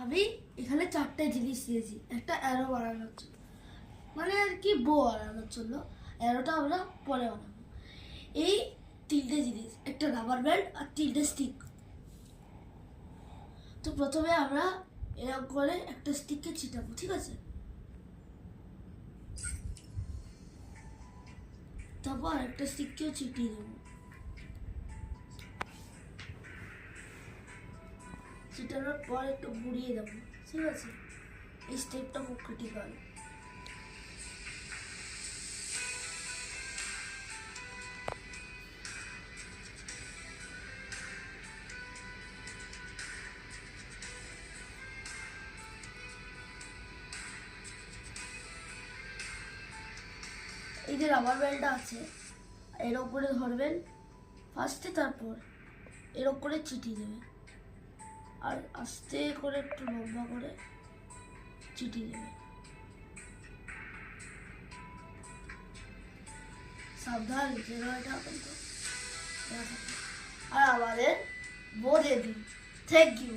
আমি এখানে 4টে জিনিস দিয়েছি, একটা অ্যারো বানানোর জন্য, মানে আর কি বো বানানোর জন্য। অ্যারোটা আমরা পরে বানাবো। এই 3টে জিনিস, একটা রাবার ব্যান্ড আর 3টে স্টিক। তো প্রথমে আমরা এরকম করে একটা স্টিককে ছিটাবো, ঠিক আছে? তারপর একটা স্টিককেও ছিটিয়ে দেবো। ছিটানোর পর একটু ঘুরিয়ে দেবো, ঠিক আছে? এই স্টেপটা খুব ক্রিটিক্যাল। এই যে রাবার ব্যান্ডটা আছে, এর ওপরে ধরবেন ফার্স্টে, তারপর এর ওপরে চিটিয়ে দেবেন, আর আস্তে করে একটু লম্বা করে চিটিয়ে দেবেন। সাবধান যেন এটা কিন্তু আর আমাদের বো রেডি। Thank you.